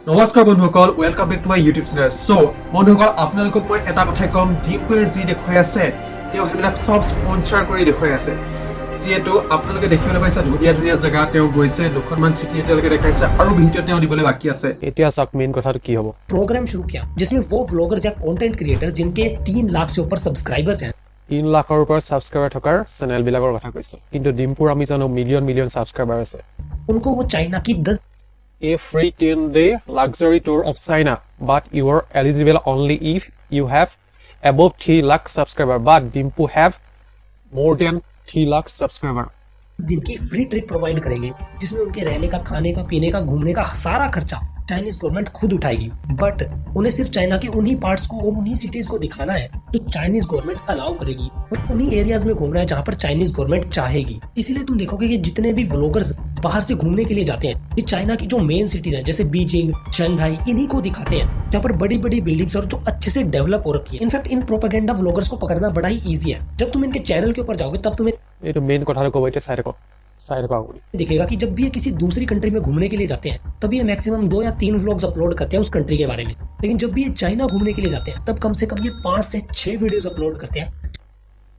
নমস্কাৰ বন্ধুসকল, welcome back to my YouTube channel. So বন্ধুসকল, আপোনালোকক মই এটা কথাই ক'ম, ডিম্পুৱে যি দেখুৱাই আছে তেওঁ সেইবিলাক সব স্পন্সৰ কৰি দেখুৱাই আছে। যিহেতু আপোনালোকে দেখিবলৈ পাইছে ধুনীয়া ধুনীয়া জেগা তেওঁ গৈছে, দুখনমান চিটি এতিয়ালৈকে দেখাইছে আৰু ভিডিঅ' তেওঁ দিবলৈ বাকী আছে। এতিয়া চাওক মেইন কথাটো কি হ'ব। प्रोग्राम शुरू किया जिसमें वो व्लॉगर्स या कंटेंट क्रिएटर्स जिनके 3 लाख से ऊपर सब्सक्राइबर्स हैं 3 লাখৰ ওপৰত ছাবস্ক্ৰাইবাৰ থকাৰ চেনেলবিলাকৰ কথা কৈছে, কিন্তু ডিম্পুৰ আমি জানো মিলিয়ন ছাবস্ক্ৰাইবাৰ আছে। उनको वो चाइना की 10 A free 10-day luxury tour of China, but you are eligible only if you have above 3 lakh subscriber. But Dimpu have more than 3 lakh subscriber. जिनकी फ्री ट्रिप प्रोवाइड करेंगे जिसमें उनके रहने का, खाने का, पीने का, घूमने का सारा खर्चा चाइनीज गवर्नमेंट खुद उठाएगी। बट उन्हें सिर्फ चाइना के उन्हीं पार्ट्स को और उन्हीं सिटीज को दिखाना है जो चाइनीज गवर्नमेंट अलाउ करेगी और उन्हीं एरियाज में घूमना है जहाँ पर चाइनीज गवर्नमेंट चाहेगी। इसीलिए तुम देखोगे कि जितने भी व्लॉगर्स बाहर से घूमने के लिए जाते हैं ये चाइना की जो मेन सिटीज हैं जैसे बीजिंग, शंघाई, इन्हीं को दिखाते हैं जहाँ पर बड़ी बड़ी बिल्डिंग्स और जो अच्छे से डेवलप हो रखी है। इनफैक्ट इन प्रोपेगेंडा व्लॉगर्स को पकड़ना बड़ा ही ईजी है। जब तुम इनके चैनल के ऊपर जाओगे तब तुम्हें ये तो मेन कथा को बैठे साइड को दिखेगा कि जब भी ये किसी दूसरी कंट्री में घूमने के लिए जाते हैं तब ये मैक्सिमम 2 या 3 व्लॉग्स अपलोड करते हैं उस कंट्री के बारे में। लेकिन जब भी ये चाइना घूमने के लिए जाते हैं तब कम से कम ये 5 से 6 वीडियोस अपलोड करते हैं।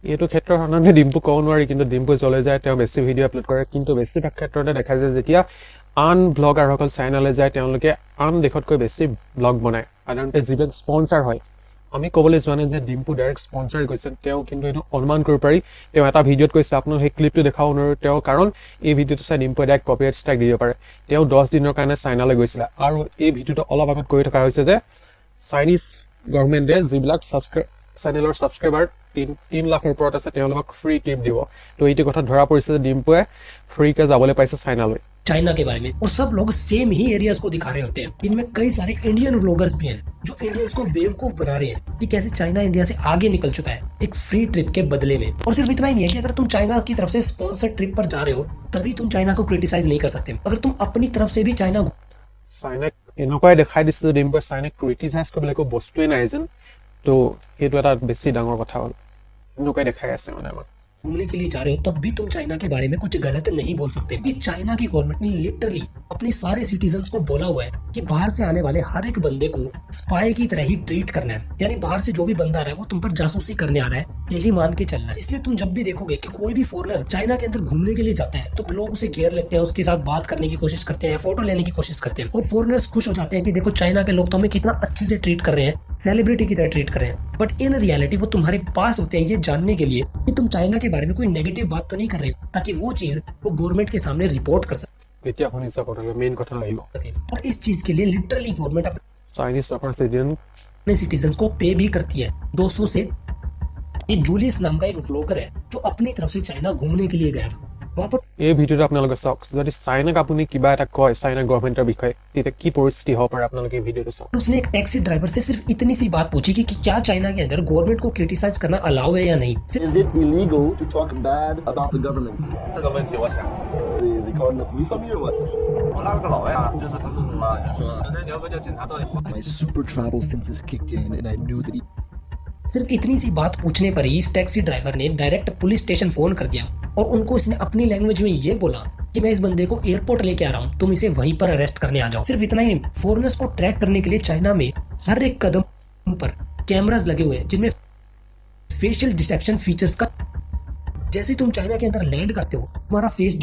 এইটো ক্ষেত্ৰত সাধাৰণতে ডিম্পু ক'ব নোৱাৰি, কিন্তু ডিম্পু চলে যায়, তেওঁ বেছি ভিডিঅ' আপলোড কৰে। কিন্তু বেছিভাগ ক্ষেত্ৰতে দেখা যায় যেতিয়া আন ব্লগাৰসকল চাইনালৈ যায় তেওঁলোকে আন দেশতকৈ বেছি ব্লগ বনায়। সাধাৰণতে যিবিলাক স্পনচাৰ হয়, আমি ক'বলৈ যোৱা নাই যে ডিম্পু ডাইৰেক্ট স্পনচাৰ গৈছে, তেওঁ কিন্তু এইটো অনুমান কৰিব পাৰি। তেওঁ এটা ভিডিঅ'ত কৈছে, আপোনাক সেই ক্লিপটো দেখাব নোৱাৰোঁ তেওঁ, কাৰণ এই ভিডিঅ'টো চাই ডিম্পুৱে ডাইৰেক্ট কপিৰাইট ষ্ট্ৰাইক দিব পাৰে। তেওঁ 10 দিনৰ কাৰণে চাইনালৈ গৈছিলে আৰু এই ভিডিঅ'টো অলপ আগত কৈ থকা হৈছে যে চাইনিজ গভৰ্ণমেণ্টে যিবিলাক চেনেলৰ ছাবস্ক্ৰাইবাৰ 3 লাখৰ ওপৰত আছে তেওঁলোকক ফ্ৰী টিপ দিব। তো এইটো কথা ধৰা পৰিছে যে ডিম্পুৱে ফ্ৰীকে যাবলৈ পাইছে চাইনালৈ। चाइना के बारे में और सब लोग सेम ही एरियाज को दिखा रहे होते हैं। इनमें कई सारे इंडियन व्लॉगर्स भी हैं जो इंडियंस को बेवकूफ बना रहे हैं कि कैसे चाइना इंडिया से आगे निकल चुका है एक फ्री ट्रिप के बदले में। और सिर्फ इतना ही नहीं है कि अगर तुम चाइना की तरफ से स्पॉन्सर ट्रिप पर जा रहे हो तभी तुम चाइना को क्रिटिसाइज नहीं कर सकते। अगर तुम अपनी तरफ से भी चाइनाक এনেকুৱাই দেখাই দিছে যে ডিম্পুৱে চাইনাক ক্ৰিটিচাইজ কৰিবলৈ একো বস্তুৱে নাই যেন। তো সেইটো এটা বেছি ডাঙৰ কথা হ'ল, এনেকুৱাই দেখাই আছে মানে আমাক। घूमने के लिए जा रहे हो तब भी तुम चाइना के बारे में कुछ गलत नहीं बोल सकते क्योंकि चाइना की गवर्नमेंट ने लिटरली अपने सारे सिटीजन्स को बोला हुआ है कि बाहर से आने वाले हर एक बंदे को स्पाई की तरह ही ट्रीट करना है। यानी बाहर से जो भी बंदा आ रहा है वो तुम पर जासूसी करने आ रहा है, यही मान के चलना है। इसलिए तुम जब भी देखोगे कि कोई भी फॉरेनर चाइना के अंदर घूमने के लिए जाता है तो लोग उसे घेर लेते हैं, उसके साथ बात करने की कोशिश करते हैं, फोटो लेने की कोशिश करते हैं और फॉरेनर्स खुश हो जाते हैं कि देखो चाइना के लोग तो हमें कितना अच्छे से ट्रीट कर रहे हैं, सेलिब्रिटी की तरह ट्रीट कर रहे हैं। बट इन रियलिटी वो तुम्हारे पास होते हैं ये जानने के लिए कि तुम चाइना के बारे में कोई नेगेटिव बात तो नहीं कर रहे हो, ताकि वो चीज वो गवर्नमेंट के सामने रिपोर्ट कर सके। এতিয়া শুনিছা কথাটো, মেইন কথা লাগিব। और इस चीज के लिए लिटरली गवर्नमेंट চাইনিজ প্ৰেচিডেণ্ট अपने सिटीजन्स को पे भी करती है 200 से। ये जूलियस नाम का एक व्लॉगर है जो अपनी तरफ से चाइना घूमने के लिए गया था। वहाँ पर এই ভিডিঅ'টো আপোনালোকে চাওক। যদি চাইনাক আপুনি কিবা এটা কয় চাইনা গভৰ্ণমেণ্টৰ বিষয়ে তেতিয়া কি পৰিস্থিতি হ'ব পাৰে আপোনালোকে এই ভিডিঅ'টো চাওক। उसने एक टैक्सी ड्राइवर से सिर्फ इतनी सी बात पूछी कि क्या चाइना के अंदर गवर्नमेंट को क्रिटिसाइज करना अलाउ है या नहीं। सिर्फ Is it illegal to talk bad about the government? 这个问题，我想 Is he calling the police on me or what? 我拉了个老外啊，就是他们嘛，就说那聊个叫警察到底。 My super travel senses kicked in and I knew that he सिर्फ इतनी सी बात पूछने पर ही इस टैक्सी ड्राइवर ने direct police station phone कर दिया और उनको इसने अपनी लैंग्वेज में ये बोला कि मैं इस बंदे को एयरपोर्ट लेके आ रहा हूँ, तुम इसे वहीं पर अरेस्ट करने आ जाओ। सिर्फ इतना ही नहीं, फॉरेनर्स को ट्रैक करने के लिए चाइना में हर एक कदम पर कैमरास लगे हुए हैं जिनमें फेशियल डिटेक्शन फीचर्स का, जैसे तुम चाइना के अंदर लैंड करते हो तुम्हारा फेस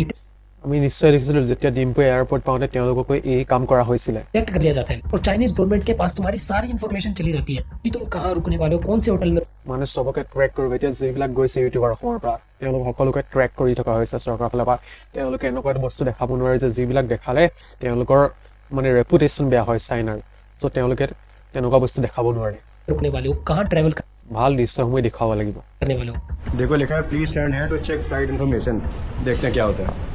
আমি নিশ্চয় দেখিছিলোঁ যেতিয়া ডিম্পুৱে এয়াৰপৰ্ট পাওঁতে তেওঁলোকক এই কাম কৰা হৈছিলে। डिटेक्ट कर लिया जाता है और चाइनीज गवर्नमेंट के पास तुम्हारी सारी इन्फॉर्मेशन चली जाती है कि तुम कहाँ रुकने वाले हो, कौन से होटल में। মানে চবকে ট্ৰেক কৰিব। এতিয়া যিবিলাক গৈছে ইউটিউবাৰ অসমৰ পৰা তেওঁলোক সকলোকে ট্ৰেক কৰি থকা হৈছে চৰকাৰৰ ফালৰ পৰা। তেওঁলোকে এনেকুৱা এটা বস্তু দেখাব নোৱাৰে যে যিবিলাক দেখালে তেওঁলোকৰ মানে ৰেপুটেশ্যন বেয়া হয় চাইনাৰ। চ' তেওঁলোকে তেনেকুৱা বস্তু দেখাব নোৱাৰে। रुकने वाले हो, कहाँ ट्रैवल ভাল দৃশ্যসমূহ দেখুৱাব লাগিব। करने वाले हो। देखो लिखा है प्लीज स्टैंड है टू चेक फ्लाइट इन्फॉर्मेशन। देखते हैं क्या होता है।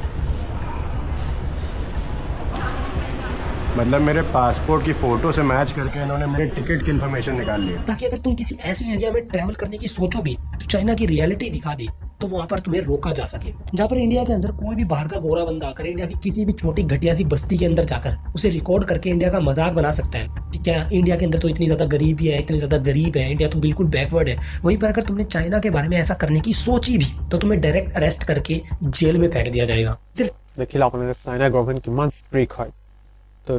मतलब मेरे पासपोर्ट की फोटो से मैच करके इन्होंने मेरे टिकट की इन्फॉर्मेशन निकाल ली। ताकि अगर तुम किसी ऐसे एरिया में ट्रैवल करने की सोचो भी तो चाइना की रियलिटी दिखा दे तो वहां पर तुम्हें रोका जा सके। जहाँ पर इंडिया के अंदर कोई भी बाहर का गोरा बंदा आकर इंडिया की किसी भी छोटी घटिया सी बस्ती के अंदर जाकर उसे रिकॉर्ड करके इंडिया का मजाक बना सकता है कि क्या इंडिया के अंदर तो इतनी ज्यादा गरीबी है, इतनी ज्यादा गरीब है, इंडिया तो बिल्कुल बैकवर्ड है। वहीं पर अगर तुमने चाइना के बारे में ऐसा करने की सोची भी तो तुम्हें डायरेक्ट अरेस्ट करके जेल में फेंक दिया जाएगा। सिर्फ দেখিলে আপোনালোকে চাইনা গভৰ্ণমেণ্ট কিমান ষ্ট্ৰিক্ট হয়। তো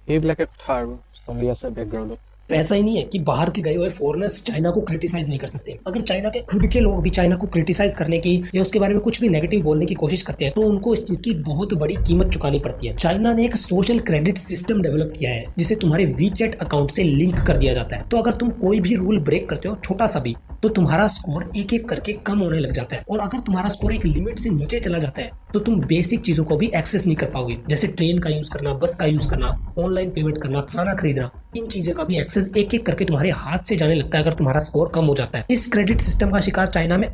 সেইবিলাকে কথা আৰু চলি আছে বেকগ্ৰাউণ্ডত। तो ऐसा ही नहीं है कि बाहर के गए हुए फॉरेनर्स चाइना को क्रिटिसाइज नहीं कर सकते। अगर चाइना के खुद के लोग भी चाइना को क्रिटिसाइज करने की या उसके बारे में कुछ भी नेगेटिव बोलने की कोशिश करते हैं तो उनको इस चीज की बहुत बड़ी कीमत चुकानी पड़ती है। चाइना ने एक सोशल क्रेडिट सिस्टम डेवलप किया है जिसे तुम्हारे वीचैट अकाउंट से लिंक कर दिया जाता है। तो अगर तुम कोई भी रूल ब्रेक करते हो छोटा सा भी तो तुम्हारा स्कोर एक एक करके कम होने लग जाता है और अगर तुम्हारा स्कोर एक लिमिट से नीचे चला जाता है तो तुम बेसिक चीजों को भी एक्सेस नहीं कर पाओगे, जैसे ट्रेन का यूज करना, बस का यूज करना, ऑनलाइन पेमेंट करना, खाना खरीदना। इन चीजों का भी एक्सेस एक एक करके तुम्हारे हाथ से जाने लगता है अगर तुम्हारा स्कोर कम हो जाता है। इस क्रेडिट सिस्टम का शिकार चाइना में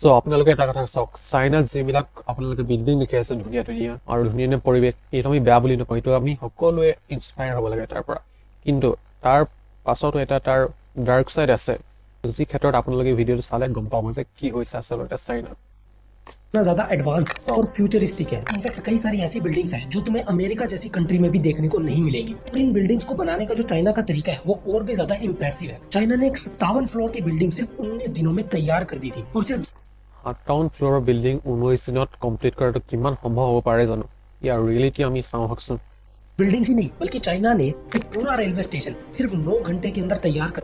চ' আপোনালোকে এটা কথা চাওক, চাইনাত যিবিলাক আপোনালোকে বিল্ডিং দেখি আছে ধুনীয়া ধুনীয়া আৰু ধুনীয়া ধুনীয়া পৰিৱেশ, এইটো আমি বেয়া বুলি নকওঁ, এইটো আমি সকলোৱে ইনস্পায়াৰ হ'ব লাগে তাৰ পৰা। কিন্তু তাৰ পাছতো এটা তাৰ ডাৰ্ক ছাইড আছে, যি ক্ষেত্ৰত আপোনালোকে ভিডিঅ'টো চালে গম পাব যে কি হৈছে আচলতে চাইনাত। इतना ज्यादा एडवांस और फ्यूचरिस्टिक है। इनफैक्ट कई सारी ऐसी बिल्डिंग्स हैं जो तुम्हें अमेरिका जैसी कंट्री में भी देखने को नहीं मिलेगी। और इन बिल्डिंग्स को बनाने का जो चाइना का तरीका है वो और भी ज्यादा इम्प्रेसिव है। चाइना ने एक 57 फ्लोर की बिल्डिंग सिर्फ 19 दिनों में तैयार कर दी थी और सिर्फ 57 ফ্ল'ৰৰ বিল্ডিং 19 দিনত কমপ্লিট কৰাটো কিমান সম্ভৱ হ'ব পাৰে জানো? ইয়াৰ ৰিয়েলিটি আমি চাওঁ হকচোন। बिल्डिंग्स ही नहीं बल्कि चाइना ने एक पूरा रेलवे स्टेशन सिर्फ 9 घंटे के अंदर तैयार कर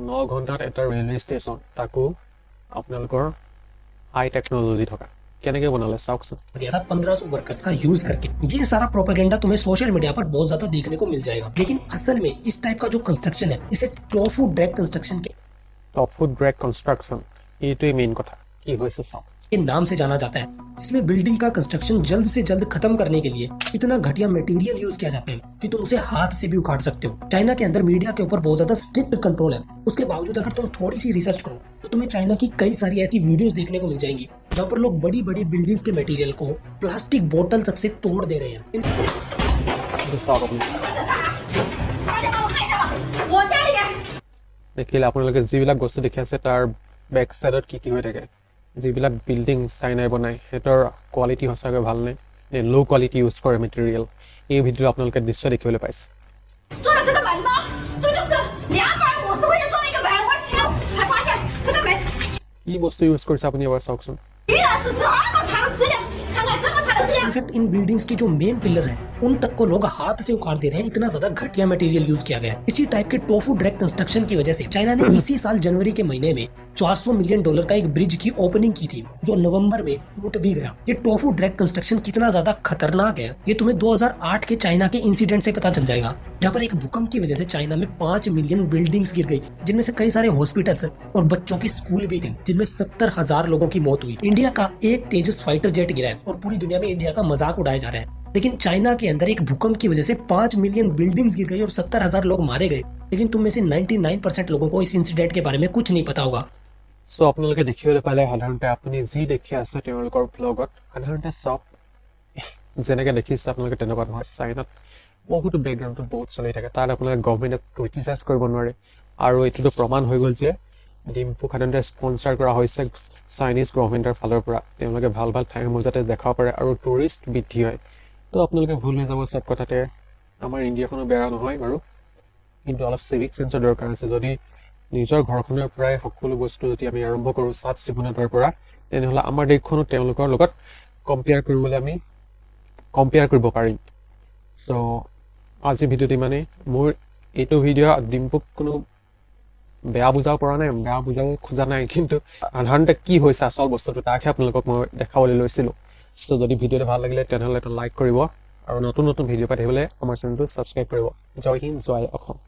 9 ঘণ্টাত এটা ৰেলৱে ষ্টেচন, তাকো আপোনালোকৰ হাই টেকন'লজি থকা, কেনেকৈ বনালে চাওকচোন। दिया था 1500 वर्कर्स का यूज करके। ये सारा प्रोपेगेंडा तुम्हें सोशल मीडिया पर बहुत ज्यादा देखने को मिल जाएगा, लेकिन असल में इस टाइप का जो कंस्ट्रक्शन है इसे टोफू ड्रैग construction top food break construction, এইটোৱে মেইন কথা। কি হৈছে চাওক। के नाम से जाना जाता है, जिसमें बिल्डिंग का कंस्ट्रक्शन जल्द से जल्द खत्म करने के लिए इतना घटिया मटेरियल यूज किया जाता है कि तुम उसे हाथ से भी उखाड़ सकते हो। चाइना के अंदर मीडिया के ऊपर बहुत ज्यादा स्ट्रिक्ट कंट्रोल है। उसके बावजूद अगर तुम थोड़ी सी रिसर्च करो तो तुम्हें चाइना की कई सारी ऐसी वीडियोस देखने को मिल जाएंगी जहाँ पर लोग बड़ी बड़ी बिल्डिंग्स के मटेरियल को प्लास्टिक बोतल तक से तोड़ दे रहे हैं। এইটো চাওক আপুনি। দেখিলে আপোনালোকে যিবিলাক বস্তু দেখি আছে তাৰ বেক চাইডত কি কি হৈ থাকে, যিবিলাক বিল্ডিং চাইনাই বনায় সিহঁতৰ কোৱালিটি সঁচাকৈ ভালনে নে ল' কোৱালিটি ইউজ কৰে মেটেৰিয়েল, এই ভিডিঅ'টো আপোনালোকে নিশ্চয় দেখিবলৈ পাইছে। 做了这个门呢，这就是250块钱做了一个门，我天，才发现这个门 কি বস্তু ইউজ কৰিছে আপুনি এবাৰ চাওকচোন।居然是这么差的质量，看看这么差的质量。 इनफैक्ट इन बिल्डिंग्स की जो मेन पिलर है उन तक को लोग हाथ से उखाड़ दे रहे हैं, इतना ज्यादा घटिया मटेरियल यूज किया गया है। इसी टाइप के टोफू ड्रैग कंस्ट्रक्शन की वजह से चाइना ने इसी साल जनवरी के महीने में $400 मिलियन का एक ब्रिज की ओपनिंग की थी जो नवंबर में टूट भी गया। ये टोफू ड्रैग कंस्ट्रक्शन कितना ज्यादा खतरनाक है ये तुम्हें 2008 के चाइना के इंसिडेंट से पता चल जाएगा, जहाँ पर एक भूकंप की वजह से चाइना में 5 मिलियन बिल्डिंग्स गिर गई थी, जिनमें से कई सारे हॉस्पिटल्स और बच्चों के स्कूल भी थे, जिनमें 70,000 लोगों की मौत हुई। इंडिया का एक तेजस फाइटर जेट गिरा है और पूरी दुनिया में इंडिया का मजाक उड़ाया जा रहा है, लेकिन चाइना के अंदर एक भूकंप की वजह से 5 मिलियन बिल्डिंग्स गिर गई और 70,000 लोग मारे गए। लेकिन तुम में से 99% लोगों को इस इंसिडेंट के बारे में कुछ नहीं पता होगा। চ' আপোনালোকে দেখিবলৈ পালে সাধাৰণতে আপুনি যি দেখি আছে তেওঁলোকৰ ব্লগত সাধাৰণতে চব যেনেকৈ দেখিছে আপোনালোকে তেনেকুৱা নহয়। চাইনাত বহুতো বেকগ্ৰাউণ্ডত বহুত চলি থাকে, তাত আপোনালোকে গভৰ্ণমেণ্টক ক্ৰিটিচাইজ কৰিব নোৱাৰে। আৰু এইটোতো প্ৰমাণ হৈ গ'ল যে ডিম্পুক সাধাৰণতে স্পনচাৰ কৰা হৈছে চাইনিজ গভৰ্ণমেণ্টৰ ফালৰ পৰা, তেওঁলোকে ভাল ভাল ঠাইসমূহ যাতে দেখাব পাৰে আৰু টুৰিষ্ট বৃদ্ধি হয়। তো আপোনালোকে ভুল হৈ যাব চব কথাতে, আমাৰ ইণ্ডিয়াখনো বেয়া নহয় বাৰু, কিন্তু অলপ চিভিক চেন্সৰ দৰকাৰ আছে। যদি নিজৰ ঘৰখনৰ পৰাই সকলো বস্তু যদি আমি আৰম্ভ কৰোঁ চাফ চিকুণতাৰ পৰা, তেনেহ'লে আমাৰ দেশখনো তেওঁলোকৰ লগত কম্পেয়াৰ কৰিব পাৰিম। চ' আজিৰ ভিডিঅ'টো ইমানেই। মোৰ এইটো ভিডিঅ' ডিম্পুক কোনো বেয়া বুজাব পৰা নাই, বেয়া বুজাব খোজা নাই, কিন্তু সাধাৰণতে কি হৈছে আচল বস্তুটো তাকহে আপোনালোকক মই দেখাবলৈ লৈছিলোঁ। চ' যদি ভিডিঅ'টো ভাল লাগিলে তেনেহ'লে এটা লাইক কৰিব আৰু নতুন নতুন ভিডিঅ' পাই থাকিবলৈ আমাৰ চেনেলটো ছাবস্ক্ৰাইব কৰিব। জয় হিন্দ, জয় অসম।